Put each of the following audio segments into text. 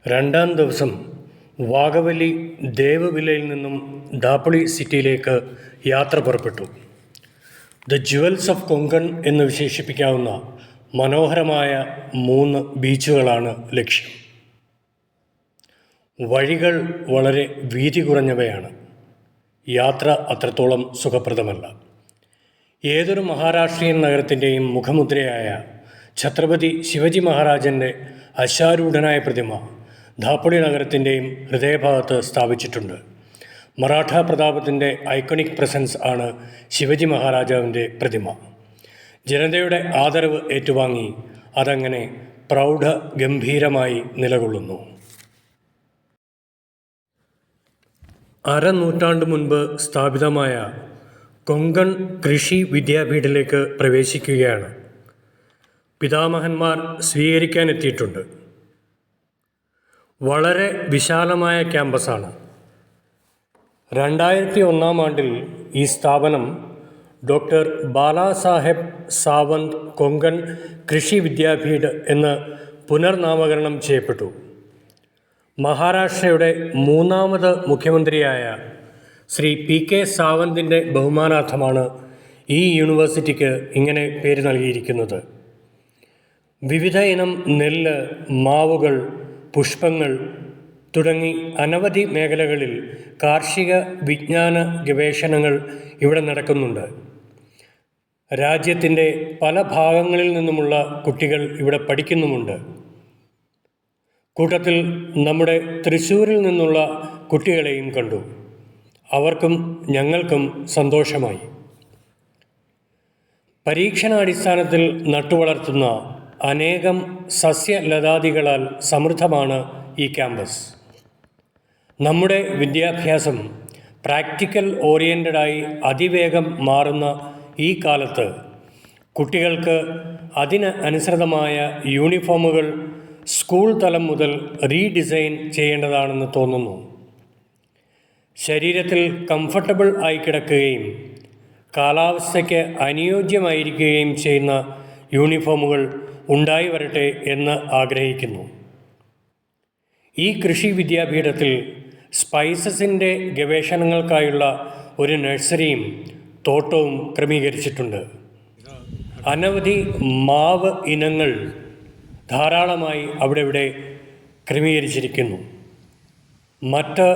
രണ്ടാം ദിവസം വാഗവലി ദേവവിലയിൽ നിന്നും ദാപ്പളി സിറ്റിയിലേക്ക് യാത്ര പുറപ്പെട്ടു. ദ ജുവൽസ് ഓഫ് കൊങ്കൺ എന്ന് വിശേഷിപ്പിക്കാവുന്ന മനോഹരമായ 3 ബീച്ചുകളാണ് ലക്ഷ്യം. വഴികൾ വളരെ വീതി കുറഞ്ഞവയാണ്. യാത്ര അത്രത്തോളം സുഖപ്രദമല്ല. ഏതൊരു മഹാരാഷ്ട്രീയൻ നഗരത്തിൻ്റെയും മുഖമുദ്രയായ ഛത്രപതി ശിവജി മഹാരാജൻ്റെ അശ്വാരൂഢനായ പ്രതിമ ദാപ്പളി നഗരത്തിൻ്റെയും ഹൃദയഭാഗത്ത് സ്ഥാപിച്ചിട്ടുണ്ട്. മറാഠ പ്രതാപത്തിൻ്റെ ഐക്കണിക് പ്രസൻസ് ആണ് ശിവജി മഹാരാജാവിൻ്റെ പ്രതിമ. ജനതയുടെ ആദരവ് ഏറ്റുവാങ്ങി അതങ്ങനെ പ്രൗഢഗംഭീരമായി നിലകൊള്ളുന്നു. അരനൂറ്റാണ്ട് മുൻപ് സ്ഥാപിതമായ കൊങ്കൺ കൃഷി വിദ്യാപീഠിലേക്ക് പ്രവേശിക്കുകയാണ്. പിതാമഹന്മാർ സ്വീകരിക്കാനെത്തിയിട്ടുണ്ട്. വളരെ വിശാലമായ ക്യാമ്പസാണ്. 2001 ഈ സ്ഥാപനം ഡോക്ടർ ബാലാസാഹെബ് സാവന്ത് കൊങ്കൺ കൃഷി വിദ്യാപീഠ് എന്ന് പുനർനാമകരണം ചെയ്യപ്പെട്ടു. മഹാരാഷ്ട്രയുടെ 3ാമത് മുഖ്യമന്ത്രിയായ ശ്രീ PK സാവന്തിൻ്റെ ബഹുമാനാർത്ഥമാണ് ഈ യൂണിവേഴ്സിറ്റിക്ക് ഇങ്ങനെ പേര് നൽകിയിരിക്കുന്നത്. വിവിധ ഇനം നെല്ല്, മാവുകൾ, പുഷ്പങ്ങൾ തുടങ്ങി അനവധി മേഖലകളിൽ കാർഷിക വിജ്ഞാന ഗവേഷണങ്ങൾ ഇവിടെ നടക്കുന്നുണ്ട്. രാജ്യത്തിൻ്റെ പല ഭാഗങ്ങളിൽ നിന്നുമുള്ള കുട്ടികൾ ഇവിടെ പഠിക്കുന്നുമുണ്ട്. കൂട്ടത്തിൽ നമ്മുടെ തൃശ്ശൂരിൽ നിന്നുള്ള കുട്ടികളെയും കണ്ടു. അവർക്കും ഞങ്ങൾക്കും സന്തോഷമായി. പരീക്ഷണാടിസ്ഥാനത്തിൽ നട്ടുവളർത്തുന്ന അനേകം സസ്യലതാദികളാൽ സമൃദ്ധമാണ് ഈ ക്യാമ്പസ്. നമ്മുടെ വിദ്യാഭ്യാസം പ്രാക്ടിക്കൽ ഓറിയൻറ്റഡായി അതിവേഗം മാറുന്ന ഈ കാലത്ത് കുട്ടികൾക്ക് അതിന് അനുസൃതമായ യൂണിഫോമുകൾ സ്കൂൾ തലം മുതൽ റീഡിസൈൻ ചെയ്യേണ്ടതാണെന്ന് തോന്നുന്നു. ശരീരത്തിൽ കംഫർട്ടബിൾ ആയി കിടക്കുകയും കാലാവസ്ഥയ്ക്ക് അനുയോജ്യമായിരിക്കുകയും ചെയ്യുന്ന യൂണിഫോമുകൾ ഉണ്ടായി വരട്ടെ എന്ന് ആഗ്രഹിക്കുന്നു. ഈ കൃഷി വിദ്യാപീഠത്തിൽ സ്പൈസസിൻ്റെ ഗവേഷണങ്ങൾക്കായുള്ള ഒരു നഴ്സറിയും തോട്ടവും ക്രമീകരിച്ചിട്ടുണ്ട്. അനവധി മാവ് ഇനങ്ങൾ ധാരാളമായി അവിടെ ക്രമീകരിച്ചിരിക്കുന്നു. മറ്റ്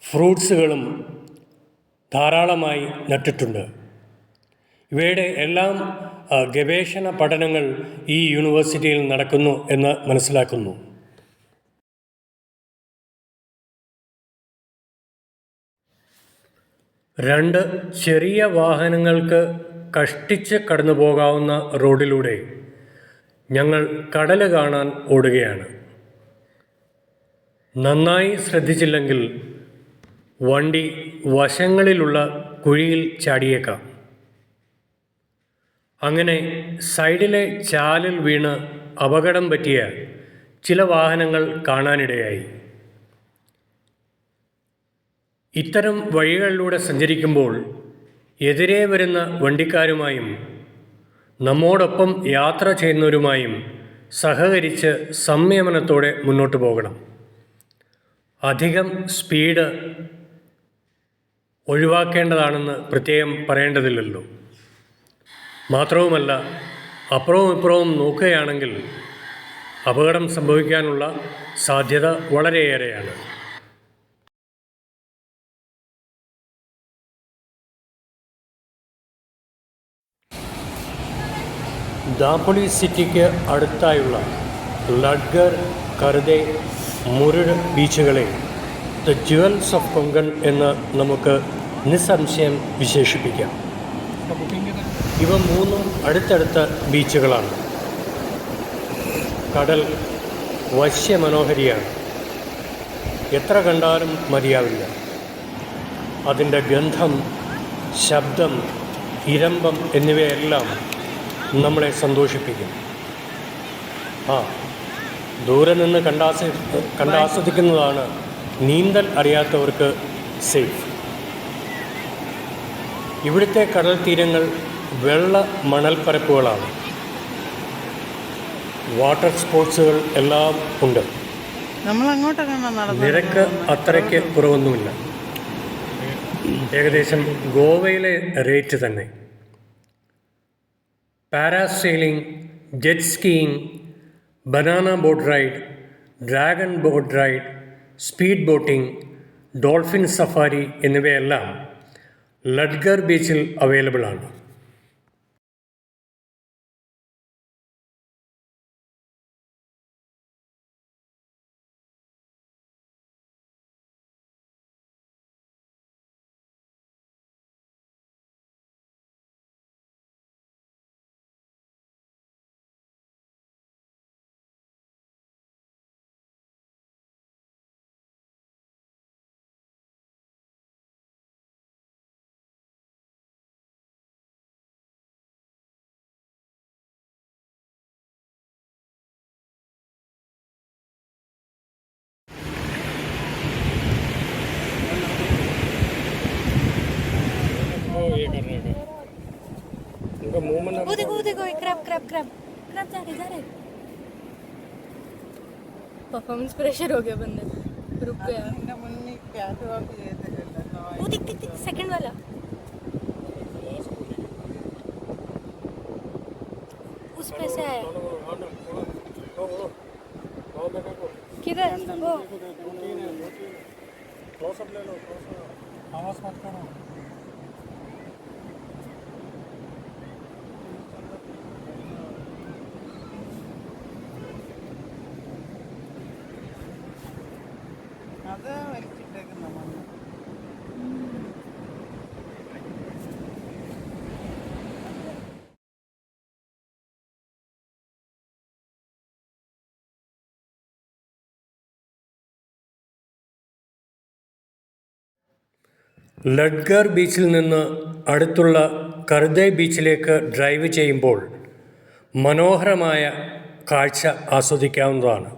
ഫ്രൂട്ട്സുകളും ധാരാളമായി നട്ടിട്ടുണ്ട്. ഇവയുടെ എല്ലാം ഗവേഷണ പഠനങ്ങൾ ഈ യൂണിവേഴ്സിറ്റിയിൽ നടക്കുന്നു എന്ന് മനസ്സിലാക്കുന്നു. രണ്ട് ചെറിയ വാഹനങ്ങൾക്ക് കഷ്ടിച്ച് കടന്നു പോകാവുന്ന റോഡിലൂടെ ഞങ്ങൾ കടൽ കാണാൻ ഓടുകയാണ്. നന്നായി ശ്രദ്ധിച്ചില്ലെങ്കിൽ വണ്ടി വശങ്ങളിലുള്ള കുഴിയിൽ ചാടിയേക്കാം. അങ്ങനെ സൈഡിലെ ചാലിൽ വീണ് അപകടം പറ്റിയ ചില വാഹനങ്ങൾ കാണാനിടയായി. ഇത്തരം വഴികളിലൂടെ സഞ്ചരിക്കുമ്പോൾ എതിരെ വരുന്ന വണ്ടിക്കാരുമായും നമ്മോടൊപ്പം യാത്ര ചെയ്യുന്നവരുമായും സഹകരിച്ച് സംയമനത്തോടെ മുന്നോട്ട് പോകണം. അധികം സ്പീഡ് ഒഴിവാക്കേണ്ടതാണെന്ന് പ്രത്യേകം പറയേണ്ടതില്ലല്ലോ. മാത്രവുമല്ല, അപ്പുറവും ഇപ്പുറവും നോക്കുകയാണെങ്കിൽ അപകടം സംഭവിക്കാനുള്ള സാധ്യത വളരെയേറെയാണ്. ദാപ്പളി സിറ്റിക്ക് അടുത്തായുള്ള ലഡ്ഗർ, കർദേ, മുരുട് ബീച്ചുകളെ ദ ജുവൽസ് ഓഫ് കൊങ്കൺ എന്ന് നമുക്ക് നിസ്സംശയം വിശേഷിപ്പിക്കാം. ഇവ 3 അടുത്തടുത്ത ബീച്ചുകളാണ്. കടൽ വശ്യമനോഹരിയാണ്. എത്ര കണ്ടാലും മതിയാവില്ല. അതിൻ്റെ ഗന്ധം, ശബ്ദം, ഇരമ്പം എന്നിവയെല്ലാം നമ്മളെ സന്തോഷിപ്പിക്കും. ദൂരെ നിന്ന് കണ്ടാസ്വദിക്കുന്നതാണ് നീന്തൽ അറിയാത്തവർക്ക് സേഫ്. ഇവിടുത്തെ കടൽ തീരങ്ങൾ വെള്ള മണൽപ്പരപ്പുകളാണ്. വാട്ടർ സ്പോർട്സുകൾ എല്ലാം ഉണ്ട്. നമ്മൾ അങ്ങോട്ടൊക്കെ നിരക്ക് അത്രയ്ക്ക് കുറവൊന്നുമില്ല. ഏകദേശം ഗോവയിലെ റേറ്റ് തന്നെ. Parasailing, jet skiing, banana boat ride, dragon boat ride, speed boating, dolphin safari എന്നിവയെല്ലാം ലഡ്ഗർ ബീച്ചിൽ അവൈലബിൾ ആണ്. वो देखो क्रैब जा रहे परफॉर्मेंस प्रेशर हो गया बंदे, रुक गया। वो दिख सेकंड वाला उस पे से आया किधर वो आवाज मत करो। അത് വലിച്ചിട്ടേക്കുന്ന മണ്ണ്. ലഡ്ഗർ ബീച്ചിൽ നിന്ന് അടുത്തുള്ള കർദയ് ബീച്ചിലേക്ക് ഡ്രൈവ് ചെയ്യുമ്പോൾ മനോഹരമായ കാഴ്ച ആസ്വദിക്കാവുന്നതാണ്.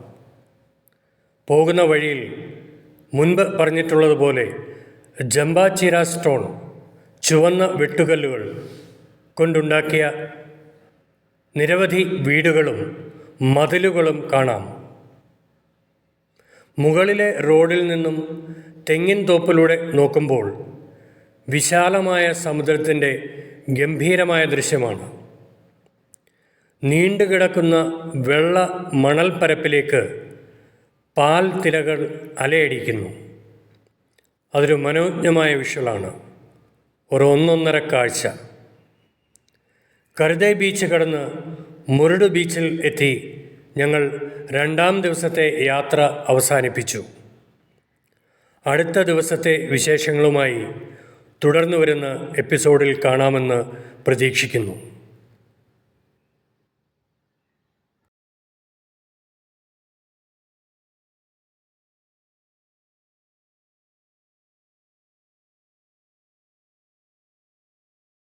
പോകുന്ന വഴിയിൽ മുൻപ് പറഞ്ഞിട്ടുള്ളതുപോലെ ജംബാചിര സ്റ്റോൺ, ചുവന്ന വെട്ടുകല്ലുകൾ കൊണ്ടുണ്ടാക്കിയ നിരവധി വീടുകളും മതിലുകളും കാണാം. മുകളിലെ റോഡിൽ നിന്നും തെങ്ങിൻ തോപ്പിലൂടെ നോക്കുമ്പോൾ വിശാലമായ സമുദ്രത്തിൻ്റെ ഗംഭീരമായ ദൃശ്യമാണ്. നീണ്ടുകിടക്കുന്ന വെള്ള മണൽപ്പരപ്പിലേക്ക് പാൽ തിരകൾ അലയടിക്കുന്നു. അതൊരു മനോജ്ഞമായ വിഷ്വലാണ്, ഒന്നൊന്നര കാഴ്ച. കർദയ് ബീച്ച് കടന്ന് മുരുഡ് ബീച്ചിൽ എത്തി ഞങ്ങൾ 2-ാം ദിവസത്തെ യാത്ര അവസാനിപ്പിച്ചു. അടുത്ത ദിവസത്തെ വിശേഷങ്ങളുമായി തുടർന്നു വരുന്ന എപ്പിസോഡിൽ കാണാമെന്ന് പ്രതീക്ഷിക്കുന്നു.